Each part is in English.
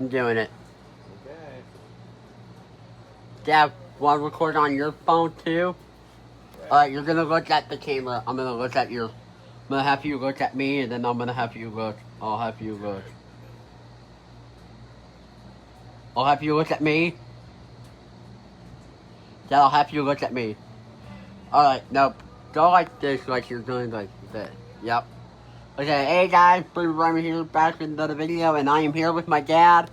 I'm doing it. Okay. Dad, want to record on your phone too? Okay. Alright, you're gonna look at the camera. I'm gonna look at your. I'm gonna have you look at me, and then I'm gonna have you look. I'll have you look. I'll have you look at me. Dad, I'll have you look at me. Alright, nope. Go like this, like you're doing like this. Yep. Okay, hey guys, Blue Rhymer here, back with another video, and I am here with my dad,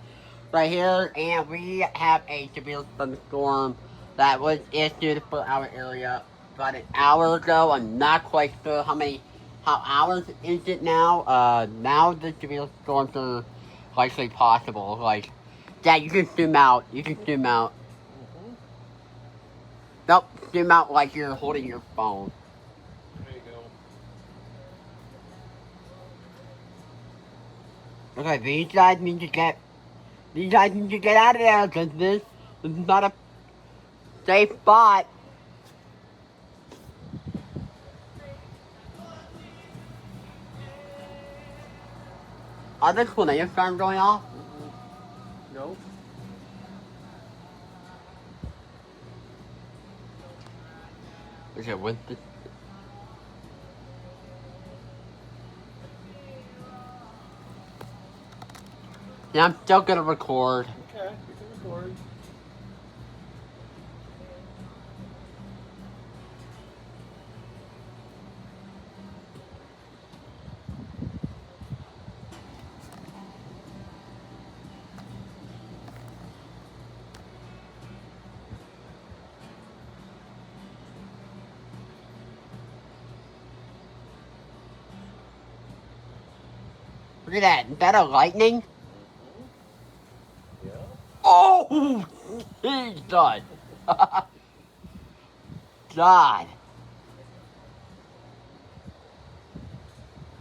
right here, and we have a severe thunderstorm that was issued for our area about an hour ago. I'm not quite sure how hours is it now. Now the severe storms are likely possible. Like, Dad, you can zoom out. You can zoom out. Nope, zoom out like you're holding your phone. There you go. Okay, these guys need to get out of there, because this is not a safe spot. Are the tornado alarms going off? Nope. Okay, what's this? Yeah, I'm still gonna record. Okay, you can record. Look at that. Is that a lightning? Yeah. Oh! He's done. God.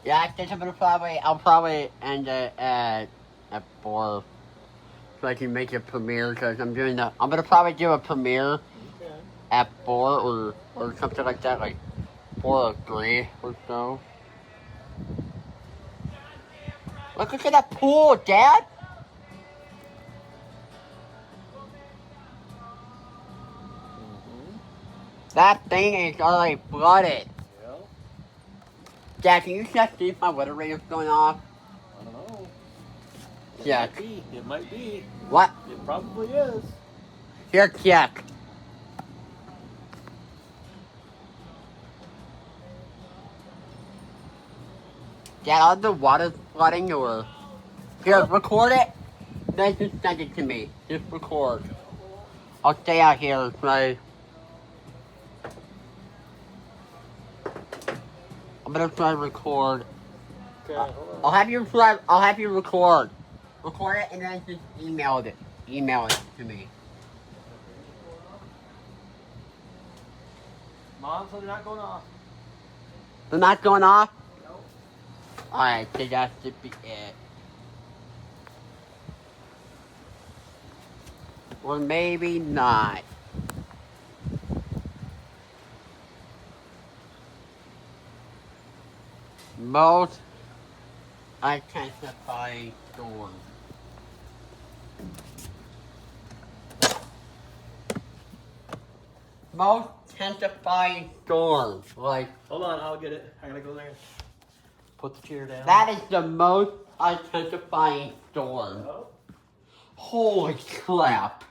Yeah, I think I'll probably end it at 4. So I can make a premiere, because I'm gonna probably do a premiere Okay. at 4 or something like that, like 4 or 3 or so. Look at that pool, Dad! That thing is already flooded. Yeah. Dad, can you check see if my water radar's going off? I don't know. It Check. might be. It might be. What? It probably is. Here, check. Dad, are the water flooding or... Here, record it. Then just send it to me. Just record. I'll stay out here, so... I'm gonna try to record. Okay, hold on. I'll have you record. Record it and then just email it. Email it to me. Mom, so they're not going off. They're not going off? No. Alright, so that should be it. Or maybe not. Most intensifying storm. Most intensifying storm. Like, Hold on, I'll get it. I gotta go there and put the chair down. that is the most intensifying storm. Oh. Holy crap.